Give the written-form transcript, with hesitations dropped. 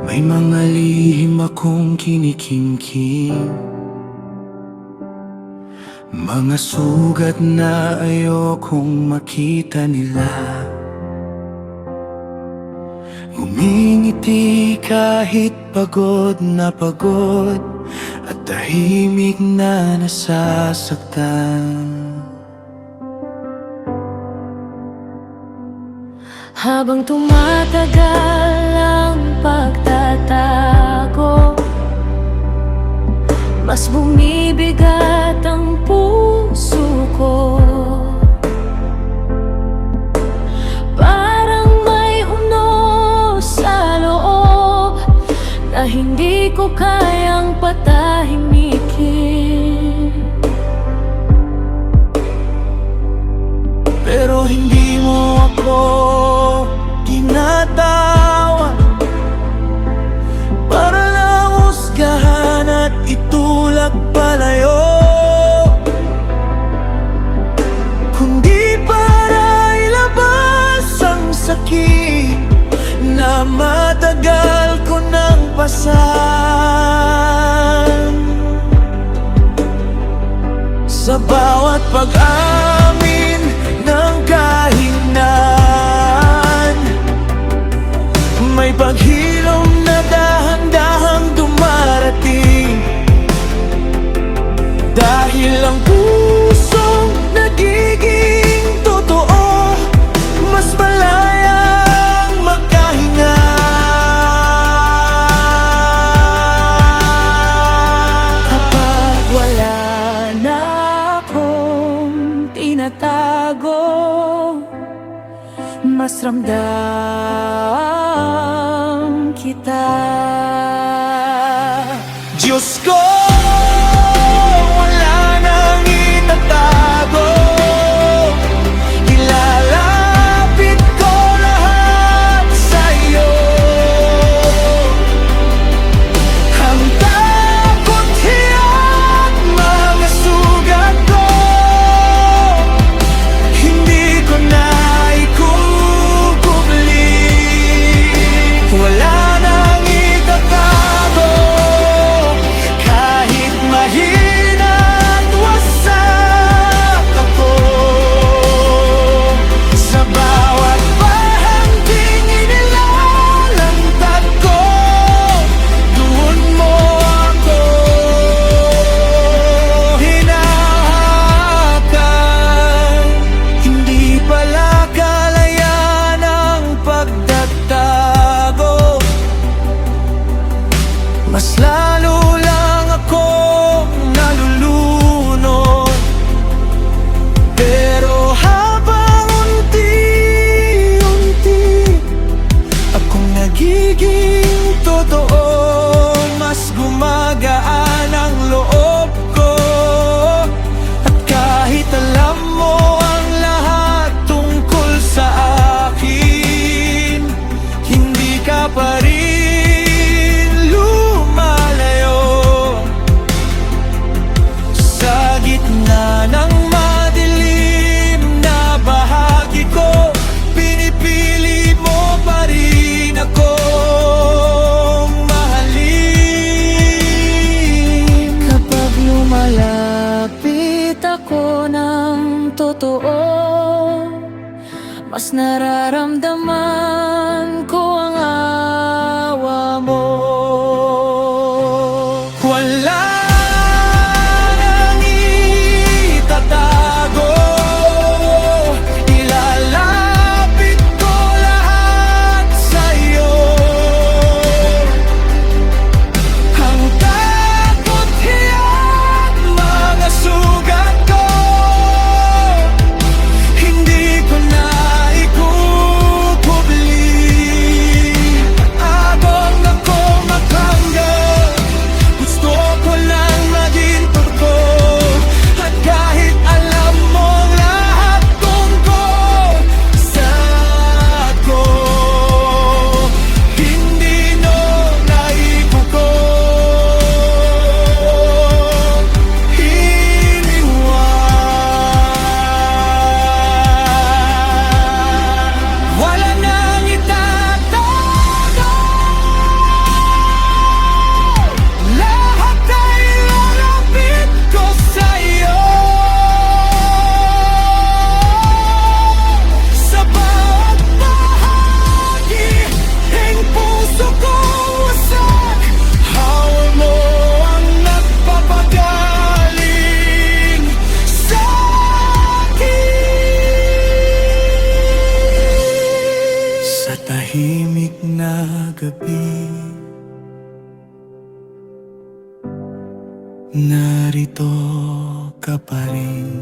May mga lihim akong kinikimkim, mga sugat na ayokong makita nila. Ngumingiti kahit pagod na pagod at tahimik na nasasaktan. Habang tumatagal ang pagtatago, mas bumibigat ang puso ko. Parang may unos sa loob na hindi ko kayang patahimikin. Pero hindi mo ako tinatawag para lang husgahan at itulak palayo, kundi para ilabas ang sakit na matagal ko nang pasan. Sa bawat pag-amin ng kahinaan, may paghilom na dahan-dahang dumarating. Dahil ang pusong nagiging totoo, mas malayang magkahinga. Kapag wala na akong tinatago, mas ramdam kita. Diyos ko, wala nang itatago. Ilalapit ko lahat sa'yo. Ang takot at mga sugat ko, hindi ko na ikukubli. Wala nang itatago, kahit mahina at wasak ako. Sa bawat bahaging inilalantad ko, doon mo ako hinahakan. Hindi pala kalayan ang pagtatago, mas lalo lang akong nalulunod. Pero habang unti-unti akong nagiging totoo, mas gumagaan ang loob ko. At kahit alam mo ang lahat tungkol sa akin, hindi ka pa rin lumalayo. Sa gitna ng madilim na bahagi ko, pinipili mo pa rin akong mahalin. sa gabi, narito ka pa rin.